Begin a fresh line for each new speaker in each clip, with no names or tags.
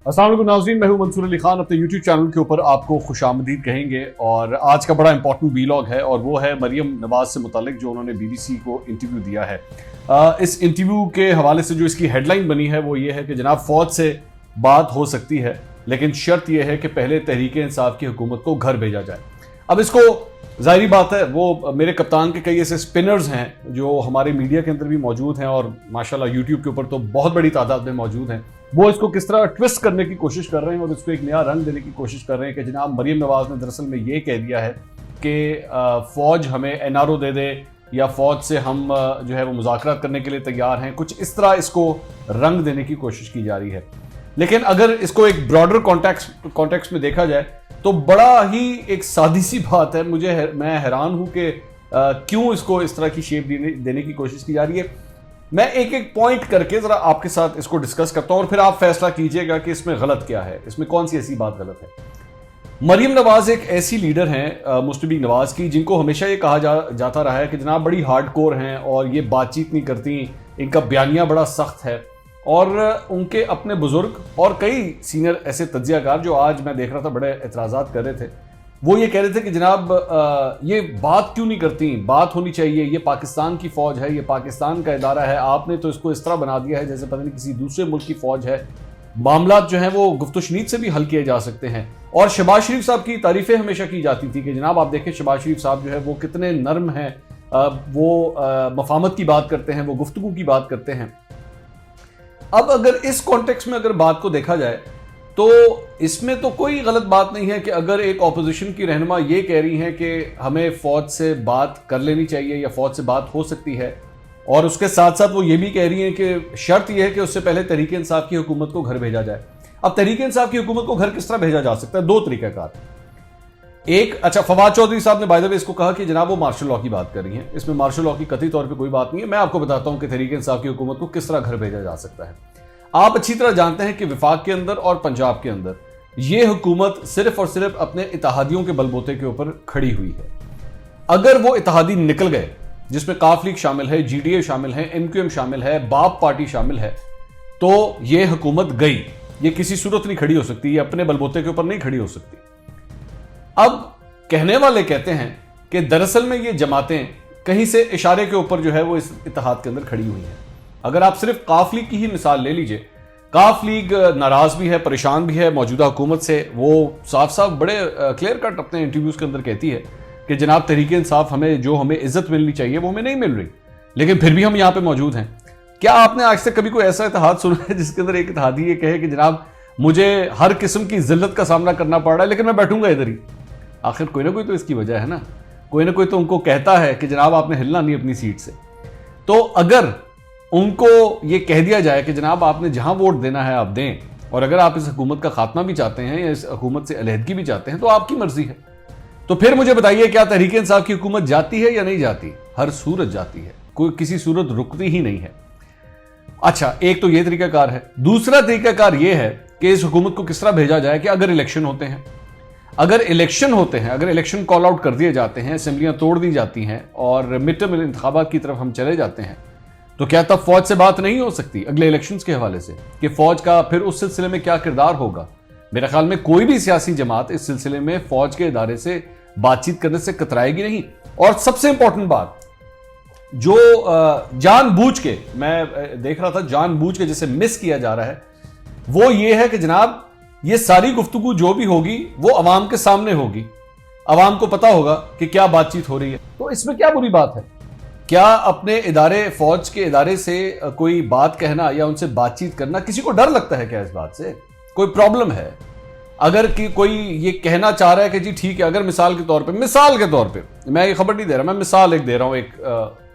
अस्सलाम वालेकुम नाज़रीन, मैं हूं मंसूर अली खान। अपने YouTube चैनल के ऊपर आपको खुशामदीद कहेंगे और आज का बड़ा इंपॉर्टेंट वीलॉग है और वो है मरियम नवाज से मुतालिक जो उन्होंने BBC को इंटरव्यू दिया है। इस इंटरव्यू के हवाले से जो इसकी हेडलाइन बनी है वो ये है कि जनाब फौज से बात हो सकती है लेकिन शर्त यह है कि पहले तहरीक-ए-इंसाफ की हुकूमत को घर भेजा जाए। अब इसको ज़ाहिरी बात है वो मेरे कप्तान के कई ऐसे स्पिनर्स हैं जो हमारे मीडिया के अंदर भी मौजूद हैं और माशाल्लाह यूट्यूब के ऊपर तो बहुत बड़ी तादाद में मौजूद हैं। वो इसको किस तरह ट्विस्ट करने की कोशिश कर रहे हैं और इसको एक नया रंग देने की कोशिश कर रहे हैं कि जनाब मरियम नवाज ने दरअसल में ये कह दिया है कि फ़ौज हमें NRO दे दे या फ़ौज से हम जो है वो मुज़ाकरात करने के लिए तैयार हैं। कुछ इस तरह इसको रंग देने की कोशिश की जा रही है। लेकिन अगर इसको एक ब्रॉडर कॉन्टेक्स्ट में देखा जाए तो बड़ा ही एक सादी सी बात है। मैं हैरान हूं कि क्यों इसको इस तरह की शेप देने की कोशिश की जा रही है। मैं एक एक पॉइंट करके जरा आपके साथ इसको डिस्कस करता हूं और फिर आप फैसला कीजिएगा कि इसमें गलत क्या है, इसमें कौन सी ऐसी बात गलत है। मरियम नवाज एक ऐसी लीडर हैं मुस्लिम लीग नवाज की जिनको हमेशा ये कहा जाता रहा है कि जनाब बड़ी हार्डकोर हैं और ये बातचीत नहीं करती, इनका बयानिया बड़ा सख्त है। और उनके अपने बुजुर्ग और कई सीनियर ऐसे तज्जियाकार जो आज मैं देख रहा था बड़े एतराज़ात कर रहे थे, वो ये कह रहे थे कि जनाब ये बात क्यों नहीं करती, बात होनी चाहिए, ये पाकिस्तान की फ़ौज है, ये पाकिस्तान का इदारा है, आपने तो इसको इस तरह बना दिया है जैसे पता नहीं किसी दूसरे मुल्क की फ़ौज है। मामलात जो हैं वो गुफ्तशनीद से भी हल किए जा सकते हैं। और शहबाज शरीफ साहब की तारीफ़ें हमेशा की जाती थी कि जनाब आप देखें शहबाज शरीफ साहब जो है वो कितने नर्म हैं, वो मफाहमत की बात करते हैं, वो गुफ्तगू की बात करते हैं। अब अगर इस कॉन्टेक्स्ट में अगर बात को देखा जाए तो इसमें तो कोई गलत बात नहीं है कि अगर एक ऑपोजिशन की रहनुमा ये कह रही हैं कि हमें फ़ौज से बात कर लेनी चाहिए या फ़ौज से बात हो सकती है और उसके साथ साथ वो ये भी कह रही हैं कि शर्त यह है कि उससे पहले तहरीक-ए-इंसाफ की हुकूमत को घर भेजा जाए। अब तहरीक-ए-इंसाफ की हुकूमत को घर किस तरह भेजा जा सकता है? दो तरीक़ाकार। एक, अच्छा, फवाद चौधरी साहब ने बाय द वे इसको कहा कि जनाब वो मार्शल लॉ की बात कर रही हैं, इसमें मार्शल लॉ की कतई तौर पे कोई बात नहीं है। मैं आपको बताता हूं कि तहरीक-ए-इंसाफ की हुकूमत को किस तरह घर भेजा जा सकता है। आप अच्छी तरह जानते हैं कि विफाक के अंदर और पंजाब के अंदर ये हुकूमत सिर्फ और सिर्फ अपने इत्तेहादियों के बलबूते के ऊपर खड़ी हुई है। अगर वो इत्तेहादी निकल गए जिसमें काफ लीग शामिल है, GDA शामिल है, MQM शामिल है, बाप पार्टी शामिल है, तो ये हुकूमत गई, ये किसी सूरत नहीं खड़ी हो सकती, ये अपने बलबूते के ऊपर नहीं खड़ी हो सकती। अब कहने वाले कहते हैं कि दरअसल में ये जमातें कहीं से इशारे के ऊपर जो है वो इस इत्तेहाद के अंदर खड़ी हुई हैं। अगर आप सिर्फ काफ लीग की ही मिसाल ले लीजिए, काफ लीग नाराज भी है, परेशान भी है मौजूदा हुकूमत से। वो साफ साफ बड़े क्लियर कट अपने इंटरव्यूज के अंदर कहती है कि जनाब तहरीक-ए-इंसाफ हमें इज्जत मिलनी चाहिए वो हमें नहीं मिल रही, लेकिन फिर भी हम यहाँ पे मौजूद हैं। क्या आपने आज तक कभी कोई ऐसा इत्तेहाद सुना है जिसके अंदर एक इत्तेहादी ये कहे कि जनाब मुझे हर किस्म की जिल्लत का सामना करना पड़ रहा है लेकिन मैं बैठूंगा इधर ही? आखिर कोई ना कोई तो इसकी वजह है ना, कोई ना कोई तो उनको कहता है कि जनाब आपने हिलना नहीं अपनी सीट से। तो अगर उनको ये कह दिया जाए कि जनाब आपने जहां वोट देना है आप दें, और अगर आप इस हुकूमत का खात्मा भी चाहते हैं या इस हुकूमत से अलहदगी भी चाहते हैं तो आपकी मर्जी है। तो फिर मुझे बताइए क्या तहरीक-ए-इंसाफ की हुकूमत जाती है या नहीं जाती? हर सूरत जाती है, कोई किसी सूरत रुकती ही नहीं है। अच्छा, एक तो ये तरीकाकार है। दूसरा तरीकाकार ये है कि इस हुकूमत को किस तरह भेजा जाए कि अगर इलेक्शन होते हैं, अगर इलेक्शन कॉल आउट कर दिए जाते हैं, असेंबलियां तोड़ दी जाती हैं और मिड टर्म इंतखाबात की तरफ हम चले जाते हैं, तो क्या तब फौज से बात नहीं हो सकती अगले इलेक्शंस के हवाले से कि फौज का फिर उस सिलसिले में क्या किरदार होगा? मेरे ख्याल में कोई भी सियासी जमात इस सिलसिले में फौज के इदारे से बातचीत करने से कतराएगी नहीं। और सबसे इंपॉर्टेंट बात जो जानबूझ के मैं देख रहा था, जानबूझ के जिसे मिस किया जा रहा है, वो ये है कि जनाब ये सारी गुफ्तगू जो भी होगी वो अवाम के सामने होगी, अवाम को पता होगा कि क्या बातचीत हो रही है। तो इसमें क्या बुरी बात है? क्या अपने इदारे, फौज के इदारे से कोई बात कहना या उनसे बातचीत करना, किसी को डर लगता है क्या इस बात से? कोई प्रॉब्लम है? अगर कि कोई ये कहना चाह रहा है कि जी ठीक है, अगर मिसाल के तौर पे मैं ये खबर नहीं दे रहा, मैं मिसाल एक दे रहा हूं,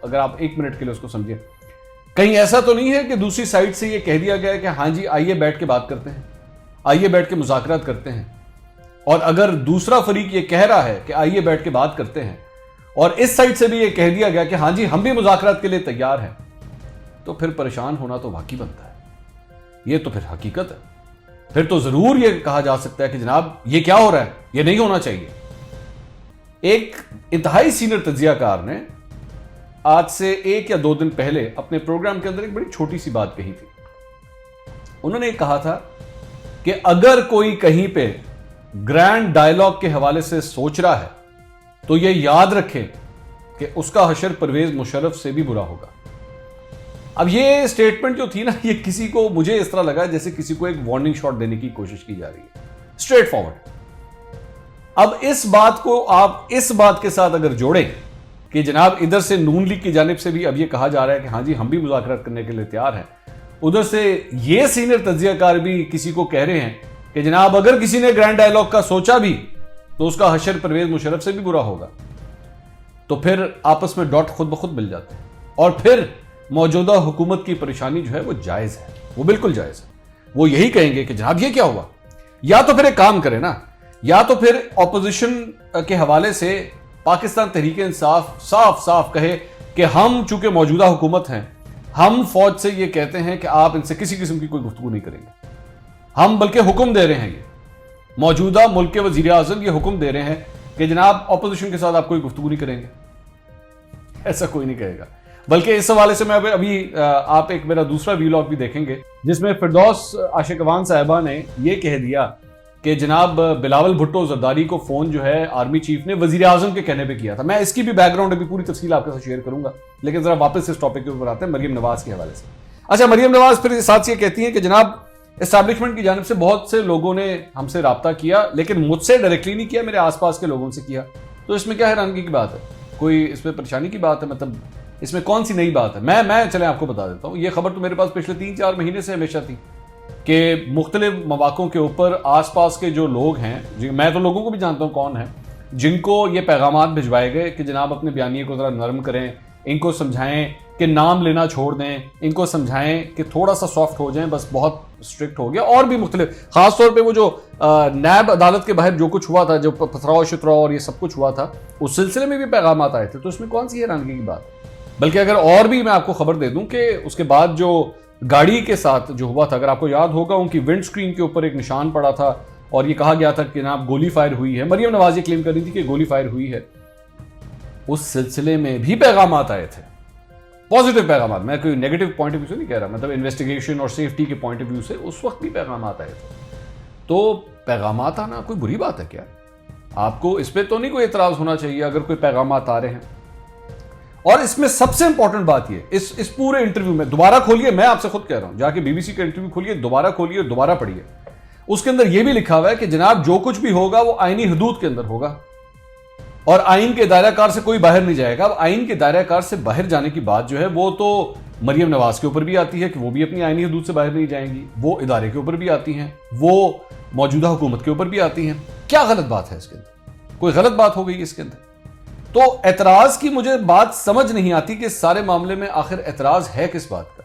अगर आप 1 मिनट के लिए उसको समझिए, कहीं ऐसा तो नहीं है कि दूसरी साइड से ये कह दिया गया है कि हाँ जी आइए बैठ के बात करते हैं, आइए बैठ के मुज़ाकरात करते हैं, और अगर दूसरा फरीक ये कह रहा है कि आइए बैठ के बात करते हैं और इस साइड से भी ये कह दिया गया कि हाँ जी हम भी मुज़ाकरात के लिए तैयार हैं, तो फिर परेशान होना तो वाकई बनता है। ये तो फिर हकीकत है। फिर तो जरूर ये कहा जा सकता है कि जनाब ये क्या हो रहा है, ये नहीं होना चाहिए। एक इंतहाई सीनियर तज्जियाकार ने आज से 1 या 2 दिन पहले अपने प्रोग्राम के अंदर एक बड़ी छोटी सी बात कही थी। उन्होंने कहा था کہ اگر کوئی کہیں پہ گرینڈ ڈائلاگ کے حوالے سے سوچ رہا ہے تو یہ یاد رکھے کہ اس کا حشر پرویز مشرف سے بھی برا ہوگا. اب یہ سٹیٹمنٹ جو تھی نا, یہ کسی کو, مجھے اس طرح لگا جیسے کسی کو ایک وارننگ شاٹ دینے کی کوشش کی جا رہی ہے, اسٹریٹ فارورڈ. اب اس بات کو آپ اس بات کے ساتھ اگر جوڑیں کہ جناب ادھر سے نون لیگ کی جانب سے بھی اب یہ کہا جا رہا ہے کہ ہاں جی ہم بھی مذاکرات کرنے کے لیے تیار ہیں, ادھر سے یہ سینئر تجزیہ کار بھی کسی کو کہہ رہے ہیں کہ جناب اگر کسی نے گرینڈ ڈائلاگ کا سوچا بھی تو اس کا حشر پرویز مشرف سے بھی برا ہوگا, تو پھر آپس میں ڈاٹ خود بخود مل جاتے ہیں. اور پھر موجودہ حکومت کی پریشانی جو ہے وہ جائز ہے, وہ بالکل جائز ہے. وہ یہی کہیں گے کہ جناب یہ کیا ہوا, یا تو پھر ایک کام کرے نا, یا تو پھر اپوزیشن کے حوالے سے پاکستان تحریک انصاف صاف صاف کہے کہ ہم چونکہ موجودہ حکومت ہیں, ہم فوج سے یہ کہتے ہیں کہ آپ ان سے کسی قسم کی کوئی گفتگو نہیں کریں گے. ہم بلکہ حکم دے رہے ہیں, یہ موجودہ ملک کے وزیر اعظم یہ حکم دے رہے ہیں کہ جناب اپوزیشن کے ساتھ آپ کوئی گفتگو نہیں کریں گے. ایسا کوئی نہیں کہے گا. بلکہ اس حوالے سے میں ابھی آپ ایک میرا دوسرا ویلاگ بھی دیکھیں گے جس میں فردوس عاشقوان صاحبہ نے یہ کہہ دیا کہ جناب بلاول بھٹو زرداری کو فون جو ہے آرمی چیف نے وزیر اعظم کے کہنے پہ کیا تھا. میں اس کی بھی بیک گراؤنڈ ابھی پوری تفصیل آپ کے ساتھ شیئر کروں گا, لیکن ذرا واپس اس ٹاپک کے اوپر آتے ہیں مریم نواز کے حوالے سے. اچھا, مریم نواز پھر ساتھ یہ کہتی ہیں کہ جناب اسٹیبلشمنٹ کی جانب سے بہت سے لوگوں نے ہم سے رابطہ کیا, لیکن مجھ سے ڈائریکٹلی نہیں کیا, میرے آس پاس کے لوگوں سے کیا. تو اس میں کیا حیرانگی کی بات ہے, کوئی اس میں پریشانی کی بات ہے, مطلب اس میں کون سی نئی بات ہے؟ میں چلیں آپ کو بتا دیتا ہوں. یہ خبر تو میرے پاس پچھلے 3-4 مہینے سے ہمیشہ تھی کہ مختلف مواقعوں کے اوپر آس پاس کے جو لوگ ہیں, میں تو لوگوں کو بھی جانتا ہوں کون ہیں, جن کو یہ پیغامات بھجوائے گئے کہ جناب اپنے بیانیے کو ذرا نرم کریں, ان کو سمجھائیں کہ نام لینا چھوڑ دیں, ان کو سمجھائیں کہ تھوڑا سا سافٹ ہو جائیں, بس بہت اسٹرکٹ ہو گیا. اور بھی مختلف, خاص طور پہ وہ جو نیب عدالت کے باہر جو کچھ ہوا تھا, جو پتھراؤ شتراؤ اور یہ سب کچھ ہوا تھا, اس سلسلے میں بھی پیغامات آئے تھے. تو اس میں کون سی حیرانگی کی بات ہے؟ بلکہ اگر اور بھی میں آپ کو خبر دے دوں کہ اس کے بعد جو گاڑی کے ساتھ جو ہوا تھا, اگر آپ کو یاد ہوگا ان کی ونڈ سکرین کے اوپر ایک نشان پڑا تھا اور یہ کہا گیا تھا کہ جناب گولی فائر ہوئی ہے. مریم نواز یہ کلیم کر رہی تھی کہ گولی فائر ہوئی ہے. اس سلسلے میں بھی پیغامات آئے تھے, پازیٹیو پیغامات. میں کوئی نیگیٹو پوائنٹ آف ویو سے نہیں کہہ رہا, مطلب انویسٹیگیشن اور سیفٹی کے پوائنٹ آف ویو سے اس وقت بھی پیغامات آئے تھے. تو پیغامات آنا کوئی بری بات ہے کیا؟ آپ کو اس پہ تو نہیں کوئی اعتراض ہونا چاہیے اگر کوئی پیغامات آ رہے ہیں. اور اس میں سب سے امپورٹنٹ بات یہ, اس پورے انٹرویو میں دوبارہ کھولیے, میں آپ سے خود کہہ رہا ہوں, جا کے BBC کا انٹرویو کھولیے, دوبارہ کھولیے, دوبارہ پڑھیے. اس کے اندر یہ بھی لکھا ہوا ہے کہ جناب جو کچھ بھی ہوگا وہ آئینی حدود کے اندر ہوگا اور آئین کے دائرہ کار سے کوئی باہر نہیں جائے گا. اب آئین کے دائرہ کار سے باہر جانے کی بات جو ہے وہ تو مریم نواز کے اوپر بھی آتی ہے کہ وہ بھی اپنی آئینی حدود سے باہر نہیں جائیں گی, وہ ادارے کے اوپر بھی آتی ہیں, وہ موجودہ حکومت کے اوپر بھی آتی ہیں. کیا غلط بات ہے اس کے اندر؟ کوئی غلط بات ہو گئی اس کے اندر؟ تو اعتراض کی مجھے بات سمجھ نہیں آتی کہ سارے معاملے میں آخر اعتراض ہے کس بات کا.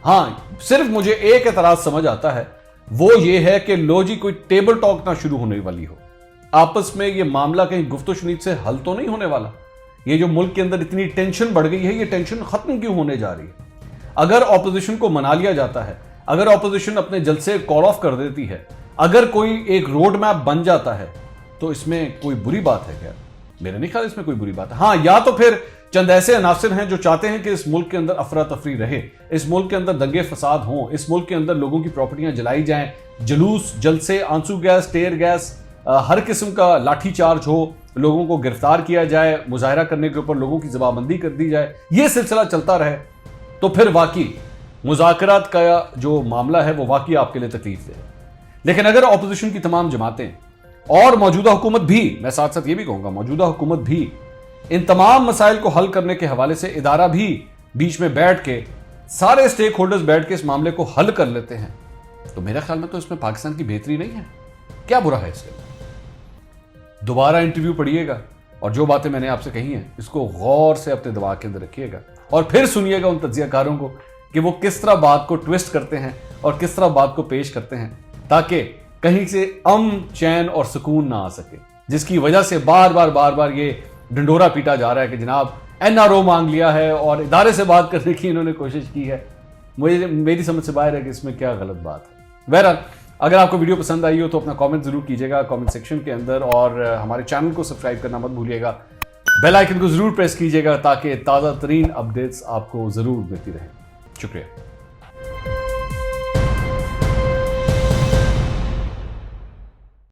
ہاں, صرف مجھے ایک اعتراض سمجھ آتا ہے, وہ یہ ہے کہ لو جی کوئی ٹیبل ٹاک نہ شروع ہونے والی ہو, آپس میں یہ معاملہ کہیں گفت و شنید سے حل تو نہیں ہونے والا. یہ جو ملک کے اندر اتنی ٹینشن بڑھ گئی ہے, یہ ٹینشن ختم کیوں ہونے جا رہی ہے؟ اگر اپوزیشن کو منا لیا جاتا ہے, اگر اپوزیشن اپنے جلسے کال آف کر دیتی ہے, اگر کوئی ایک روڈ میپ بن جاتا ہے, تو اس میں کوئی بری بات ہے کیا؟ میرے نہیں خیال اس میں کوئی بری بات ہے. ہاں, یا تو پھر چند ایسے عناصر ہیں جو چاہتے ہیں کہ اس ملک کے اندر افراتفری رہے, اس ملک کے اندر دنگے فساد ہوں, اس ملک کے اندر لوگوں کی پراپرٹیاں جلائی جائیں, جلوس, جلسے, آنسو گیس, ٹیئر گیس, ہر قسم کا لاٹھی چارج ہو, لوگوں کو گرفتار کیا جائے, مظاہرہ کرنے کے اوپر لوگوں کی زبانبندی کر دی جائے, یہ سلسلہ چلتا رہے, تو پھر واقعی مذاکرات کا جو معاملہ ہے وہ واقعی آپ کے لیے تکلیف دہ. لیکن اگر اپوزیشن کی تمام جماعتیں اور موجودہ حکومت بھی, میں ساتھ ساتھ یہ بھی کہوں گا موجودہ حکومت بھی ان تمام مسائل کو حل کرنے کے حوالے سے ادارہ بھی بیچ میں بیٹھ کے, سارے سٹیک ہولڈرز بیٹھ کے اس معاملے کو حل کر لیتے ہیں, تو میرا خیال میں تو اس میں پاکستان کی بہتری نہیں ہے. کیا برا ہے اس کے اندر؟ دوبارہ انٹرویو پڑھیے گا اور جو باتیں میں نے آپ سے کہی ہیں اس کو غور سے اپنے دماغ کے اندر رکھیے گا, اور پھر سنیے گا ان تجزیہ کاروں کو کہ وہ کس طرح بات کو ٹویسٹ کرتے ہیں اور کس طرح بات کو پیش کرتے ہیں, تاکہ کہیں سے امن, چین اور سکون نہ آ سکے, جس کی وجہ سے بار بار یہ ڈنڈورا پیٹا جا رہا ہے کہ جناب NRO مانگ لیا ہے اور ادارے سے بات کرنے کی انہوں نے کوشش کی ہے. میری سمجھ سے باہر ہے کہ اس میں کیا غلط بات ہے. بہرحال اگر آپ کو ویڈیو پسند آئی ہو تو اپنا کامنٹ ضرور کیجیے گا کامنٹ سیکشن کے اندر, اور ہمارے چینل کو سبسکرائب کرنا مت بھولیے گا, بیل آئیکن کو ضرور پریس کیجیے گا تاکہ تازہ ترین اپڈیٹس آپ کو ضرور ملتی رہیں. شکریہ.